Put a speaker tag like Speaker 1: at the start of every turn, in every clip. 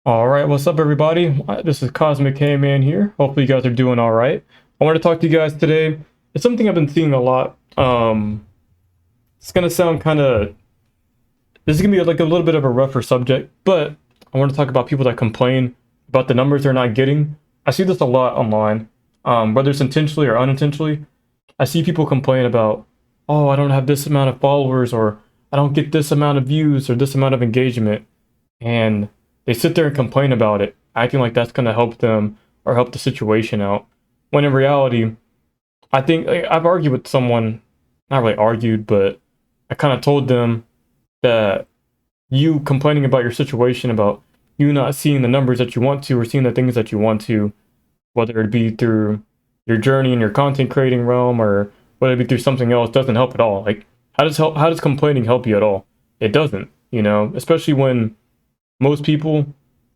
Speaker 1: All right, what's up, everybody? This is Cosmic K-Man here. Hopefully, you guys are doing all right. I want to talk to you guys today. It's something I've been seeing a lot. It's gonna sound kind of. This is gonna be like a little bit of a rougher subject, but I want to talk about people that complain about the numbers they're not getting. I see this a lot online, whether it's intentionally or unintentionally. I see people complain about, oh, I don't have this amount of followers, or I don't get this amount of views, or this amount of engagement, and they sit there and complain about it, acting like that's going to help them or help the situation out. When in reality, I think like, I've argued with someone, not really argued, but I kind of told them that you complaining about your situation, about you not seeing the numbers that you want to or seeing the things that you want to, whether it be through your journey in your content creating realm or whether it be through something else, doesn't help at all. Like, how does complaining help you at all? It doesn't, especially when most people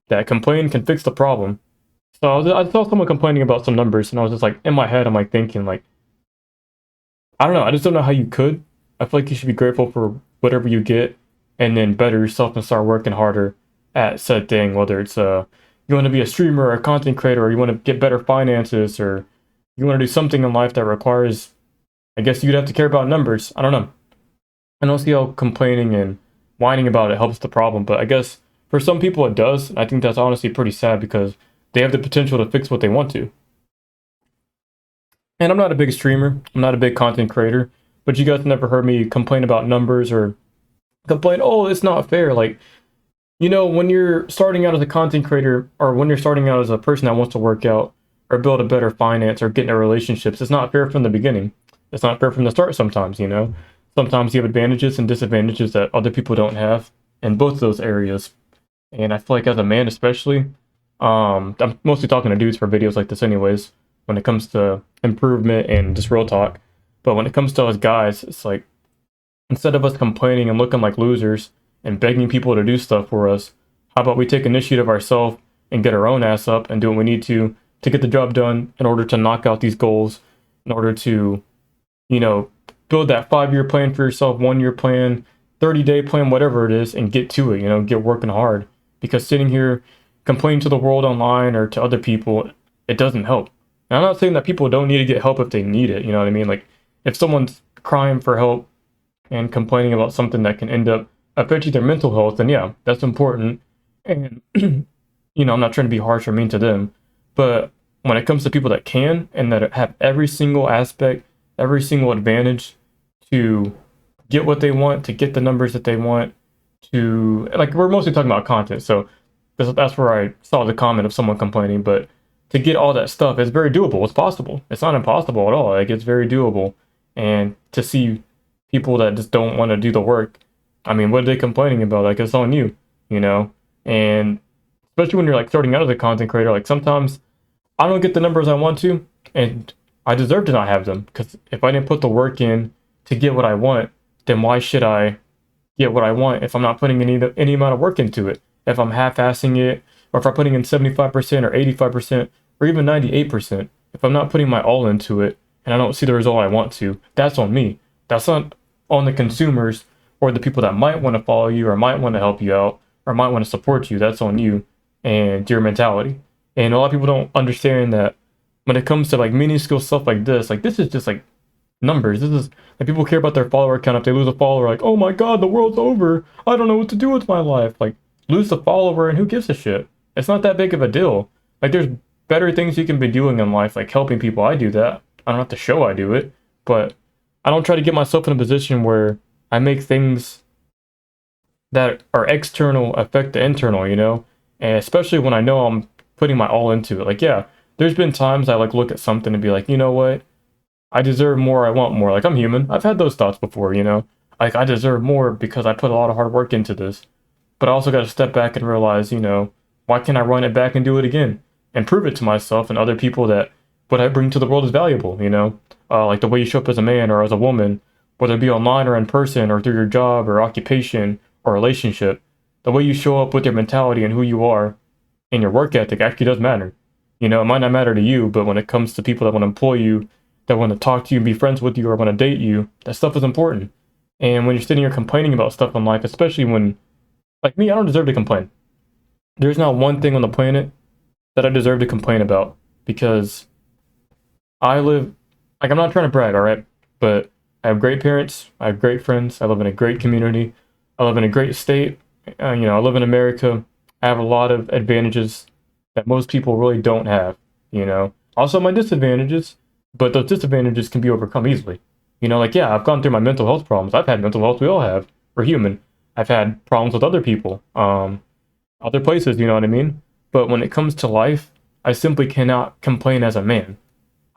Speaker 1: that complain can fix the problem. So I saw someone complaining about some numbers, and I was just like, in my head, I'm like thinking, like, I don't know, I just don't know how you could. I feel like you should be grateful for whatever you get, and then better yourself and start working harder at said thing. Whether it's you want to be a streamer or a content creator, or you want to get better finances, or you want to do something in life that requires, I guess you'd have to care about numbers. I don't know. I don't see how complaining and whining about it helps the problem, but I guess for some people it does. I think that's honestly pretty sad because they have the potential to fix what they want to. And I'm not a big streamer, I'm not a big content creator, but you guys never heard me complain about numbers or complain, oh, it's not fair. Like, when you're starting out as a content creator or when you're starting out as a person that wants to work out or build a better finance or get into relationships, it's not fair from the beginning. It's not fair from the start sometimes. Sometimes you have advantages and disadvantages that other people don't have in both of those areas. And I feel like as a man especially, I'm mostly talking to dudes for videos like this anyways, when it comes to improvement and just real talk. But when it comes to us guys, it's like, instead of us complaining and looking like losers and begging people to do stuff for us, how about we take initiative ourselves and get our own ass up and do what we need to get the job done in order to knock out these goals, in order to, build that 5-year plan for yourself, 1-year plan, 30-day plan, whatever it is, and get to it, get working hard. Because sitting here complaining to the world online or to other people, it doesn't help. And I'm not saying that people don't need to get help if they need it, you know what I mean? Like, if someone's crying for help and complaining about something that can end up affecting their mental health, then yeah, that's important. And, I'm not trying to be harsh or mean to them. But when it comes to people that can and that have every single aspect, every single advantage to get what they want, to get the numbers that they want, to, like, we're mostly talking about content, so that's where I saw the comment of someone complaining. But to get all that stuff, it's very doable. It's possible. It's not impossible at all. Like, it's very doable. And to see people that just don't want to do the work, I mean, what are they complaining about? Like, it's on you. And especially when you're like starting out as a content creator, like sometimes I don't get the numbers I want to, and I deserve to not have them, because if I didn't put the work in to get what I want, then why should I get what I want if I'm not putting any amount of work into it? If I'm half-assing it, or if I'm putting in 75% or 85% or even 98%, if I'm not putting my all into it and I don't see the result I want to, that's on me. That's not on the consumers or the people that might want to follow you or might want to help you out or might want to support you. That's on you and your mentality. And a lot of people don't understand that when it comes to like minuscule stuff like this is just like numbers. This is like, people care about their follower count. If they lose a follower, like, oh my god, the world's over, I don't know what to do with my life. Like, lose the follower and who gives a shit? It's not that big of a deal. Like, there's better things you can be doing in life, like helping people. I do that. I don't have to show I do it, but I don't try to get myself in a position where I make things that are external affect the internal. And especially when I know I'm putting my all into it. Like, yeah, there's been times I like look at something and be like, you know what, I deserve more, I want more. Like, I'm human, I've had those thoughts before. Like, I deserve more because I put a lot of hard work into this. But I also got to step back and realize, why can't I run it back and do it again and prove it to myself and other people that what I bring to the world is valuable. Like the way you show up as a man or as a woman, whether it be online or in person or through your job or occupation or relationship, the way you show up with your mentality and who you are and your work ethic actually does matter. It might not matter to you, but when it comes to people that want to employ you, that want to talk to you, be friends with you, or want to date you, that stuff is important. And when you're sitting here complaining about stuff in life, especially when, like me, I don't deserve to complain. there's not one thing on the planet that I deserve to complain about because I live, like, I'm not trying to brag, all right? But I have great parents. I have great friends. I live in a great community. I live in a great state. I live in America. I have a lot of advantages that most people really don't have. Also, my disadvantages, but those disadvantages can be overcome easily. Like, yeah, I've gone through my mental health problems. I've had mental health. We all have. We're human. I've had problems with other people, other places, you know what I mean? But when it comes to life, I simply cannot complain as a man.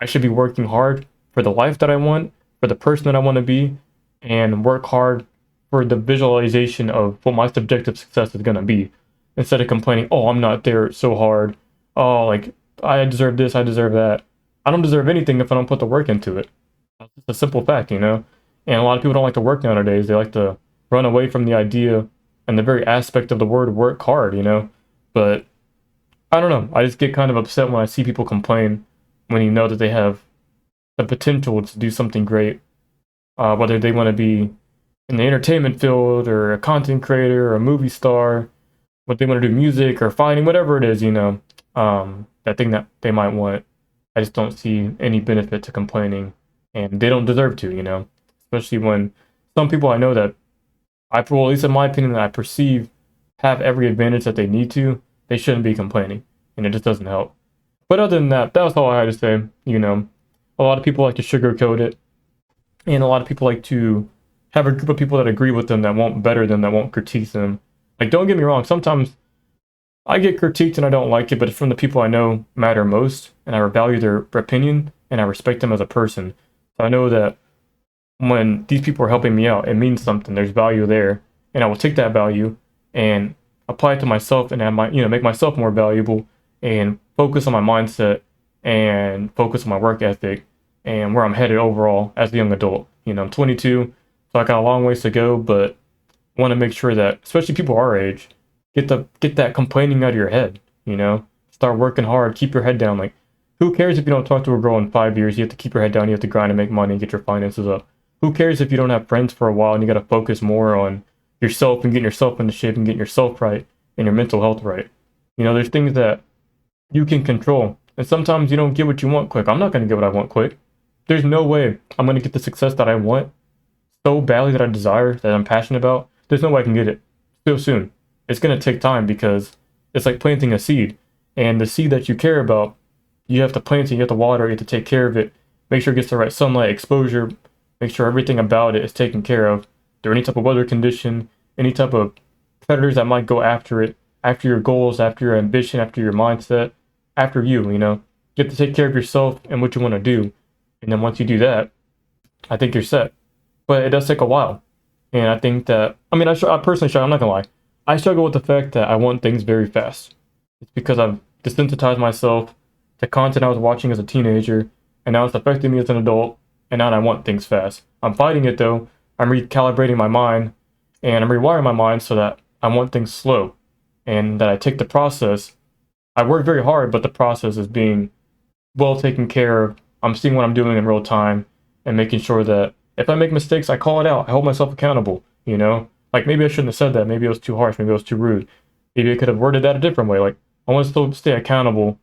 Speaker 1: I should be working hard for the life that I want, for the person that I want to be, and work hard for the visualization of what my subjective success is going to be instead of complaining, oh, I'm not there so hard. Oh, like, I deserve this, I deserve that. I don't deserve anything if I don't put the work into it. That's just a simple fact. And a lot of people don't like to work nowadays. They like to run away from the idea and the very aspect of the word work hard. But I don't know. I just get kind of upset when I see people complain when you know that they have the potential to do something great, whether they want to be in the entertainment field or a content creator or a movie star, what they want to do music or fighting, whatever it is, that thing that they might want. I just don't see any benefit to complaining, and they don't deserve to, especially when some people I know that well, at least in my opinion, that I perceive have every advantage that they need to, they shouldn't be complaining, and it just doesn't help. But other than that, that was all I had to say. A lot of people like to sugarcoat it, and a lot of people like to have a group of people that agree with them, that won't better them, that won't critique them. Like, don't get me wrong, sometimes I get critiqued and I don't like it, but it's from the people I know matter most, and I value their opinion, and I respect them as a person. So I know that when these people are helping me out, it means something. There's value there, and I will take that value and apply it to myself, and make myself more valuable, and focus on my mindset, and focus on my work ethic, and where I'm headed overall as a young adult. I'm 22, so I got a long ways to go, but want to make sure that, especially people our age, get that complaining out of your head. Start working hard, keep your head down. Like, who cares if you don't talk to a girl in 5 years? You have to keep your head down, you have to grind and make money and get your finances up. Who cares if you don't have friends for a while and you got to focus more on yourself and getting yourself into shape and getting yourself right and your mental health right? There's things that you can control, and sometimes you don't get what you want quick. I'm not going to get what I want quick. There's no way I'm going to get the success that I want so badly, that I desire, that I'm passionate about. There's no way I can get it so soon. It's going to take time, because it's like planting a seed. And the seed that you care about, you have to plant it, you have to water it, you have to take care of it, make sure it gets the right sunlight exposure, make sure everything about it is taken care of. There any type of weather condition, any type of predators that might go after it, after your goals, after your ambition, after your mindset, after you. You have to take care of yourself and what you want to do. And then once you do that, I think you're set. But it does take a while. And I think that, I personally struggle, I'm not gonna lie. I struggle with the fact that I want things very fast. It's because I've desensitized myself to content I was watching as a teenager, and now it's affecting me as an adult, and now I want things fast. I'm fighting it though. I'm recalibrating my mind, and I'm rewiring my mind so that I want things slow, and that I take the process. I work very hard, but the process is being well taken care of. I'm seeing what I'm doing in real time, and making sure that if I make mistakes, I call it out. I hold myself accountable. Like, maybe I shouldn't have said that. Maybe it was too harsh. Maybe it was too rude. Maybe I could have worded that a different way. Like, I want to still stay accountable.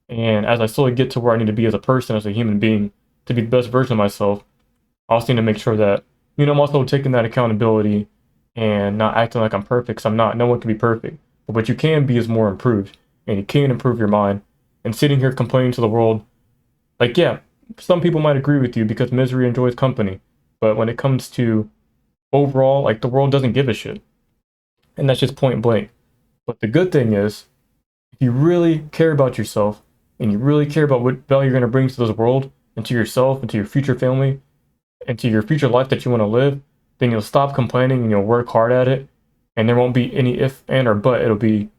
Speaker 1: And as I slowly get to where I need to be as a person, as a human being, to be the best version of myself, I also need to make sure that, I'm also taking that accountability and not acting like I'm perfect, because I'm not. No one can be perfect. But what you can be is more improved. And you can improve your mind. And sitting here complaining to the world, like, yeah, some people might agree with you because misery enjoys company. But when it comes to overall, like, the world doesn't give a shit. And that's just point blank. But the good thing is, if you really care about yourself, and you really care about what value you're going to bring to this world, and to yourself, and to your future family, and to your future life that you want to live, then you'll stop complaining and you'll work hard at it. And there won't be any if, and, or but. It'll be,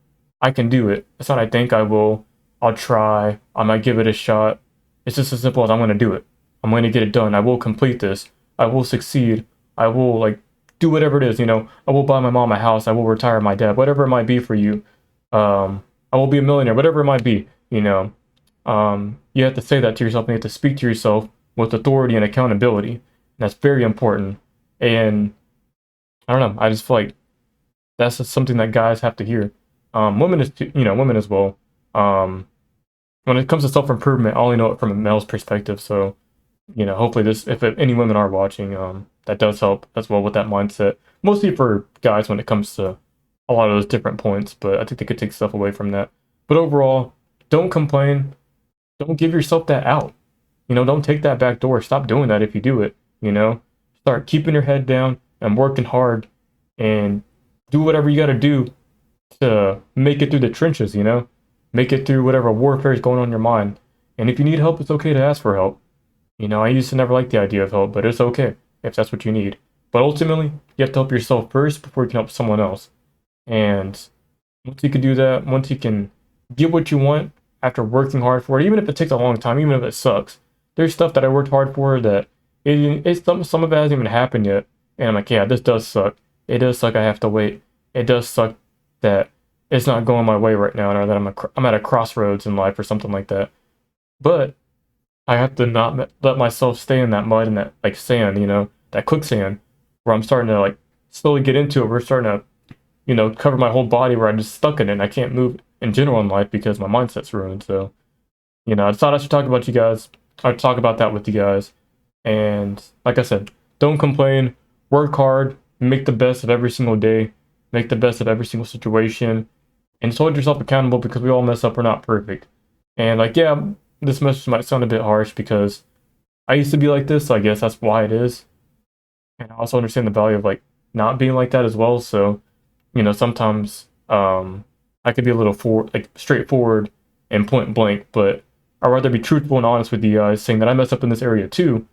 Speaker 1: I can do it. It's not I think I will. I'll try. I might give it a shot. It's just as simple as I'm going to do it. I'm going to get it done. I will complete this. I will succeed. I will, like, do whatever it is. I will buy my mom a house. I will retire my dad. Whatever it might be for you. I will be a millionaire. Whatever it might be. You have to say that to yourself, and you have to speak to yourself with authority and accountability. And that's very important. And I don't know. I just feel like that's just something that guys have to hear. Women is, women as well. Um, when it comes to self-improvement, I only know it from a male's perspective. So, hopefully this, if any women are watching, that does help as well with that mindset. Mostly for guys when it comes to a lot of those different points, but I think they could take stuff away from that. But overall, don't complain. Don't give yourself that out. Don't take that back door. Stop doing that if you do it, Start keeping your head down and working hard and do whatever you got to do to make it through the trenches, Make it through whatever warfare is going on in your mind. And if you need help, it's okay to ask for help. I used to never like the idea of help, but it's okay if that's what you need. But ultimately, you have to help yourself first before you can help someone else. And once you can do that, once you can get what you want after working hard for it, even if it takes a long time, even if it sucks, there's stuff that I worked hard for that some of it hasn't even happened yet. And I'm like, yeah, this does suck. It does suck I have to wait. It does suck that it's not going my way right now, or that I'm at a crossroads in life or something like that. But I have to not let myself stay in that mud and that like sand, that quicksand, where I'm starting to like slowly get into it. We're starting to, cover my whole body where I'm just stuck in it and I can't move in general in life because my mindset's ruined. So, I thought I should talk about you guys. I'd talk about that with you guys. And like I said, don't complain, work hard, make the best of every single day, make the best of every single situation, and just hold yourself accountable because we all mess up. We're not perfect. And like, yeah, this message might sound a bit harsh because I used to be like this, so I guess that's why it is. And I also understand the value of like not being like that as well. So, sometimes I could be a little straightforward and point blank, but I'd rather be truthful and honest with you guys, saying that I messed up in this area too,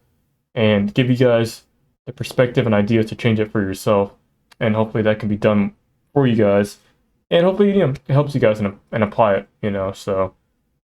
Speaker 1: and give you guys the perspective and ideas to change it for yourself. And hopefully that can be done for you guys. And hopefully, it helps you guys and apply it, So,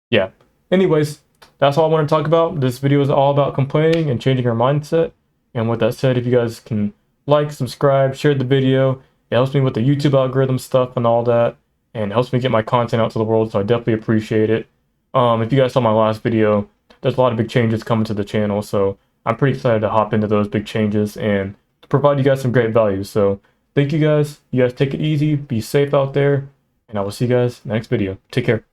Speaker 1: yeah. Anyways, that's all I want to talk about. This video is all about complaining and changing our mindset. And with that said, if you guys can like, subscribe, share the video, it helps me with the YouTube algorithm stuff and all that, and it helps me get my content out to the world, so I definitely appreciate it. If you guys saw my last video, there's a lot of big changes coming to the channel, so I'm pretty excited to hop into those big changes and provide you guys some great value. So thank you guys. You guys take it easy, be safe out there, and I will see you guys next video. Take care.